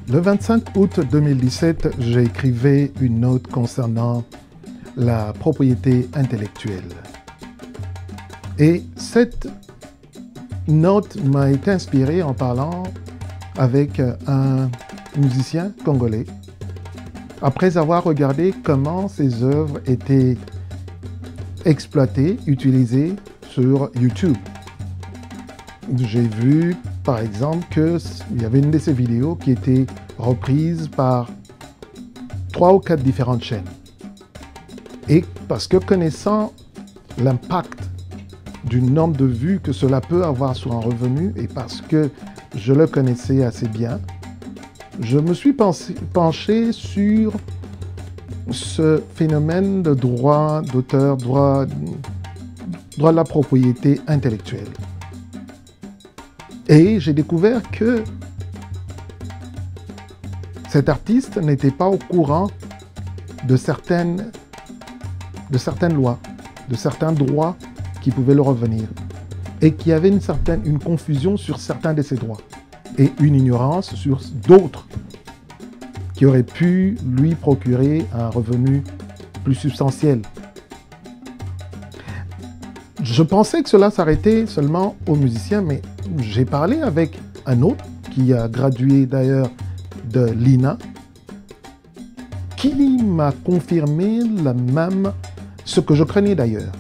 Le 25 août 2017, j'ai écrivé une note concernant la propriété intellectuelle. Et cette note m'a été inspirée en parlant avec un musicien congolais, après avoir regardé comment ses œuvres étaient exploitées, utilisées sur YouTube. J'ai vu, par exemple, qu'il y avait une de ces vidéos qui était reprise par 3 ou 4 différentes chaînes. Et parce que connaissant l'impact du nombre de vues que cela peut avoir sur un revenu, et parce que je le connaissais assez bien, je me suis penché sur ce phénomène de droit d'auteur, droit de la propriété intellectuelle. Et j'ai découvert que cet artiste n'était pas au courant de certaines lois, de certains droits qui pouvaient le revenir, et qu'il y avait une confusion sur certains de ces droits, et une ignorance sur d'autres qui auraient pu lui procurer un revenu plus substantiel. Je pensais que cela s'arrêtait seulement aux musiciens, mais j'ai parlé avec un autre qui a gradué d'ailleurs de l'INA, qui m'a confirmé ce que je craignais d'ailleurs,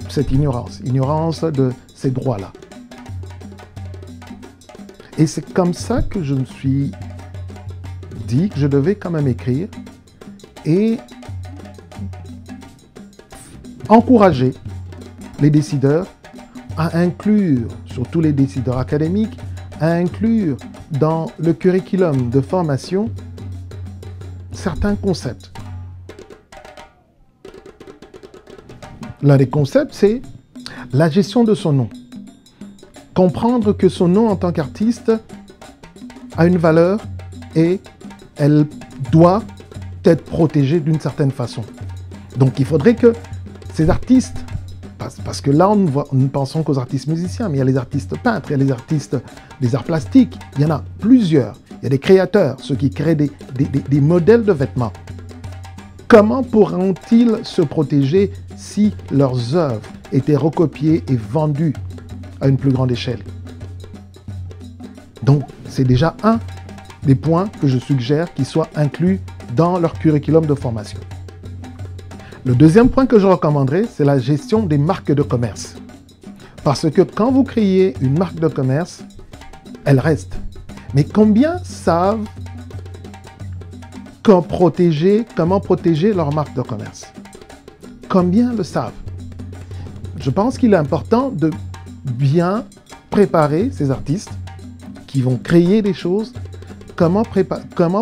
cette ignorance de ces droits-là. Et c'est comme ça que je me suis dit que je devais quand même écrire et encourager les décideurs à inclure, surtout les décideurs académiques, à inclure dans le curriculum de formation certains concepts. L'un des concepts, c'est la gestion de son nom. Comprendre que son nom en tant qu'artiste a une valeur et elle doit être protégée d'une certaine façon. Donc il faudrait que ces artistes, parce que là nous ne pensons qu'aux artistes musiciens, mais il y a les artistes peintres, il y a les artistes des arts plastiques, il y en a plusieurs. Il y a des créateurs, ceux qui créent des modèles de vêtements. Comment pourront-ils se protéger si leurs œuvres étaient recopiées et vendues à une plus grande échelle? Donc, c'est déjà un des points que je suggère qui soit inclus dans leur curriculum de formation. Le deuxième point que je recommanderais, c'est la gestion des marques de commerce. Parce que quand vous créez une marque de commerce, elle reste. Mais combien savent comment protéger leur marque de commerce? Combien le savent? Je pense qu'il est important de bien préparer ces artistes qui vont créer des choses, comment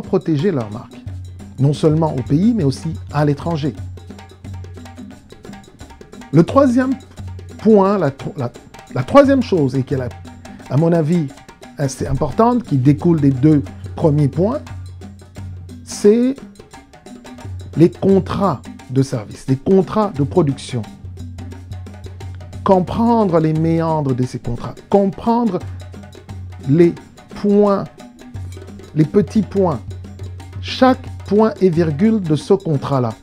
protéger leur marque. Non seulement au pays, mais aussi à l'étranger. Le troisième point, la troisième chose, et qui est, à mon avis, assez importante, qui découle des deux premiers points, c'est les contrats de service, les contrats de production. Comprendre les méandres de ces contrats, comprendre les points, les petits points, chaque point et virgule de ce contrat-là.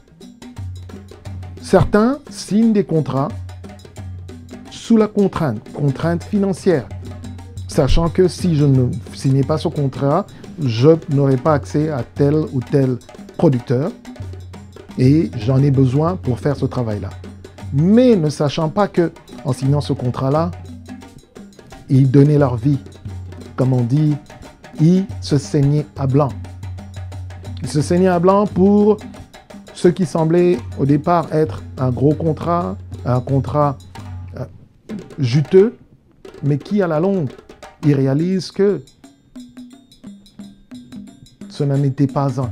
Certains signent des contrats sous la contrainte financière, sachant que si je ne signais pas ce contrat, je n'aurais pas accès à tel ou tel producteur et j'en ai besoin pour faire ce travail-là. Mais ne sachant pas que, en signant ce contrat-là, ils donnaient leur vie. Comme on dit, ils se saignaient à blanc. Ils se saignaient à blanc pour ce qui semblait au départ être un gros contrat, un contrat juteux, mais qui à la longue, ils réalisent que ce n'en était pas un.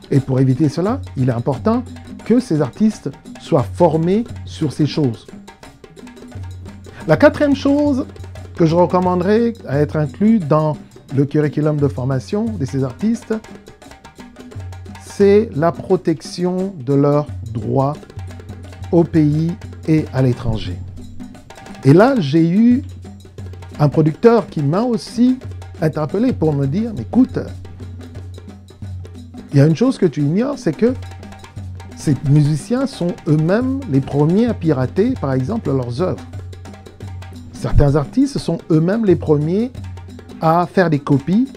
Et pour éviter cela, il est important que ces artistes soient formés sur ces choses. La quatrième chose que je recommanderais à être inclus dans le curriculum de formation de ces artistes, c'est la protection de leurs droits au pays et à l'étranger. Et là, j'ai eu un producteur qui m'a aussi interpellé pour me dire, mais écoute, il y a une chose que tu ignores, c'est que ces musiciens sont eux-mêmes les premiers à pirater, par exemple, leurs œuvres. Certains artistes sont eux-mêmes les premiers à faire des copies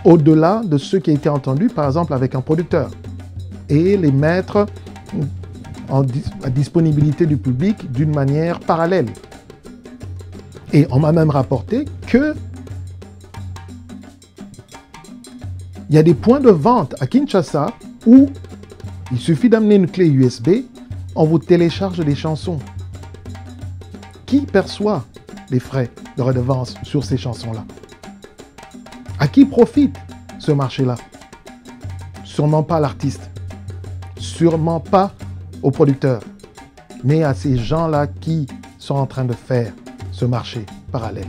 au-delà de ce qui a été entendu, par exemple, avec un producteur, et les mettre à disponibilité du public d'une manière parallèle. Et on m'a même rapporté que il y a des points de vente à Kinshasa où il suffit d'amener une clé USB, on vous télécharge des chansons. Qui perçoit les frais de redevance sur ces chansons-là? À qui profite ce marché-là? Sûrement pas à l'artiste, sûrement pas au producteur, mais à ces gens-là qui sont en train de faire ce marché parallèle.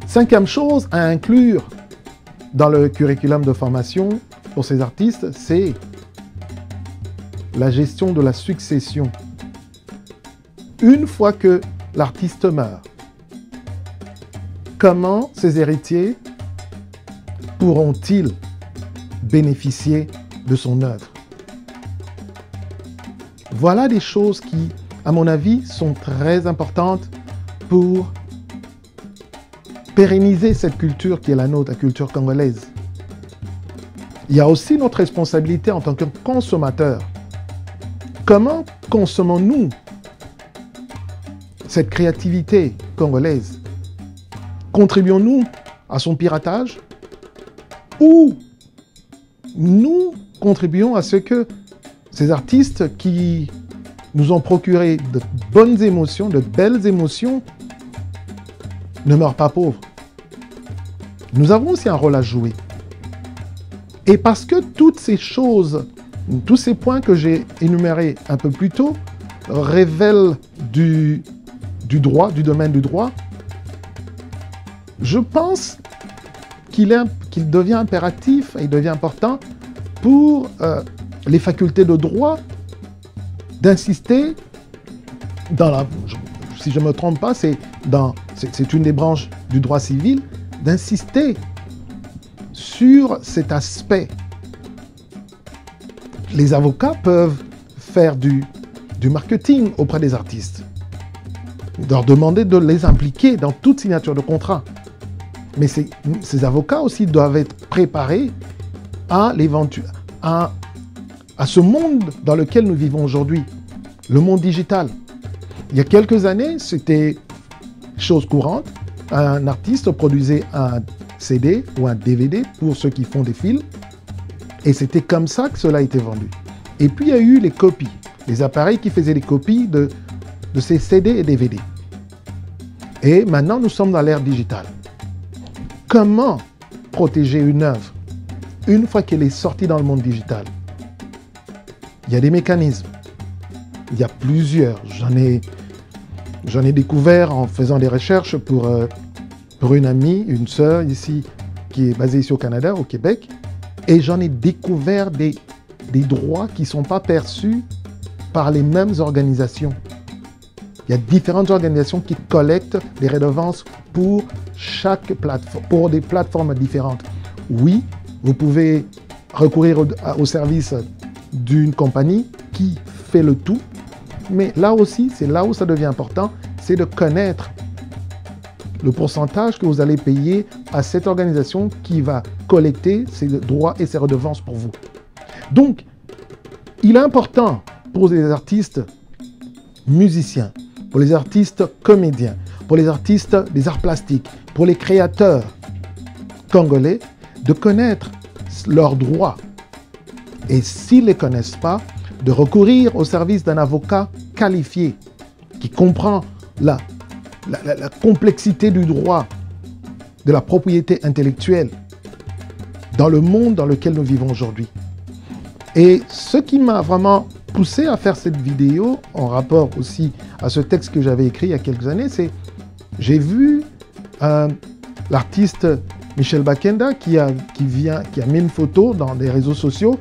Cinquième chose à inclure dans le curriculum de formation pour ces artistes, c'est la gestion de la succession. Une fois que l'artiste meurt, comment ses héritiers pourront-ils bénéficier de son œuvre? Voilà des choses qui, à mon avis, sont très importantes pour pérenniser cette culture qui est la nôtre, la culture congolaise. Il y a aussi notre responsabilité en tant que consommateur. Comment consommons-nous cette créativité congolaise? Contribuons-nous à son piratage? Ou nous contribuons à ce que ces artistes qui nous ont procuré de bonnes émotions, de belles émotions, ne meurent pas pauvres? Nous avons aussi un rôle à jouer. Et parce que toutes ces choses, tous ces points que j'ai énumérés un peu plus tôt, révèlent du droit, du domaine du droit, je pense qu'il devient impératif et il devient important pour les facultés de droit d'insister dans la... Si je ne me trompe pas, c'est une des branches du droit civil, d'insister sur cet aspect. Les avocats peuvent faire du marketing auprès des artistes, leur demander de les impliquer dans toute signature de contrat. Mais ces avocats aussi doivent être préparés à ce monde dans lequel nous vivons aujourd'hui, le monde digital. Il y a quelques années, c'était chose courante, un artiste produisait un CD ou un DVD pour ceux qui font des films, et c'était comme ça que cela a été vendu. Et puis il y a eu les copies, les appareils qui faisaient des copies de ces CD et DVD. Et maintenant, nous sommes dans l'ère digitale. Comment protéger une œuvre une fois qu'elle est sortie dans le monde digital? Il y a des mécanismes. Il y a plusieurs. J'en ai découvert en faisant des recherches pour une amie, une sœur ici, qui est basée ici au Canada, au Québec. Et j'en ai découvert des droits qui ne sont pas perçus par les mêmes organisations. Il y a différentes organisations qui collectent des redevances pour chaque plateforme, pour des plateformes différentes. Oui, vous pouvez recourir au service d'une compagnie qui fait le tout, mais là aussi, c'est là où ça devient important, c'est de connaître le pourcentage que vous allez payer à cette organisation qui va collecter ses droits et ses redevances pour vous. Donc, il est important pour les artistes musiciens, pour les artistes comédiens, pour les artistes des arts plastiques, pour les créateurs congolais, de connaître leurs droits. Et s'ils ne les connaissent pas, de recourir au service d'un avocat qualifié qui comprend la complexité du droit, de la propriété intellectuelle dans le monde dans lequel nous vivons aujourd'hui. Et ce qui m'a vraiment poussé à faire cette vidéo, en rapport aussi à ce texte que j'avais écrit il y a quelques années, c'est j'ai vu l'artiste Michel Bakenda qui a mis une photo dans des réseaux sociaux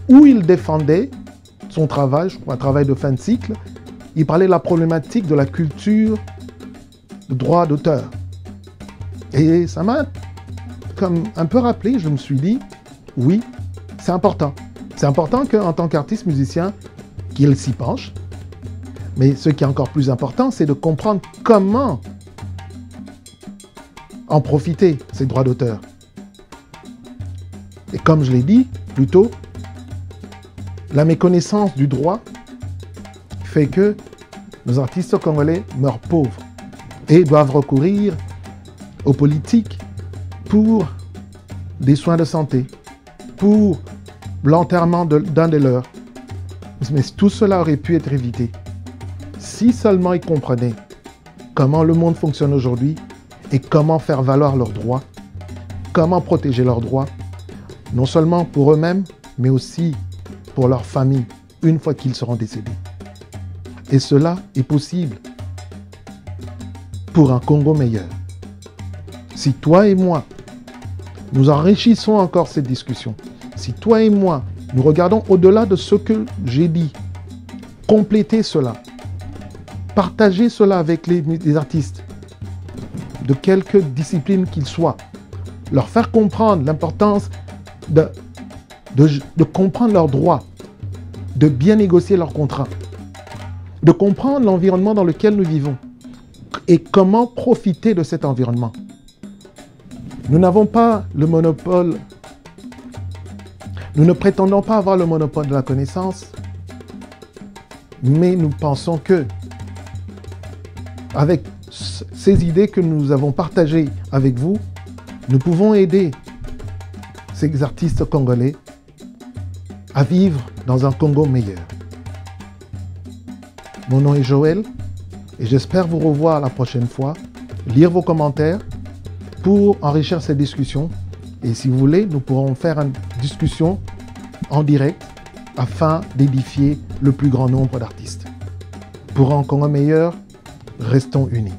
où il défendait son travail, je crois un travail de fin de cycle. Il parlait de la problématique de la culture de droit d'auteur. Et ça m'a comme un peu rappelé, je me suis dit, oui, c'est important. C'est important qu'en tant qu'artiste musicien, qu'il s'y penche. Mais ce qui est encore plus important, c'est de comprendre comment en profiter, ces droits d'auteur. Et comme je l'ai dit plus tôt, la méconnaissance du droit fait que nos artistes congolais meurent pauvres et doivent recourir aux politiques pour des soins de santé, pour l'enterrement d'un des leurs. Mais tout cela aurait pu être évité si seulement ils comprenaient comment le monde fonctionne aujourd'hui et comment faire valoir leurs droits, comment protéger leurs droits, non seulement pour eux-mêmes, mais aussi pour leur famille, une fois qu'ils seront décédés. Et cela est possible pour un Congo meilleur. Si toi et moi, nous enrichissons encore cette discussion, si toi et moi, nous regardons au-delà de ce que j'ai dit, compléter cela, partager cela avec les artistes, de quelque discipline qu'ils soient, leur faire comprendre l'importance de comprendre leurs droits, de bien négocier leurs contrats, de comprendre l'environnement dans lequel nous vivons et comment profiter de cet environnement. Nous n'avons pas le monopole, nous ne prétendons pas avoir le monopole de la connaissance, mais nous pensons que, avec ces idées que nous avons partagées avec vous, nous pouvons aider ces artistes congolais à vivre dans un Congo meilleur. Mon nom est Joël et j'espère vous revoir la prochaine fois, lire vos commentaires pour enrichir cette discussion. Et si vous voulez, nous pourrons faire une discussion en direct afin d'édifier le plus grand nombre d'artistes. Pour un Congo meilleur, restons unis.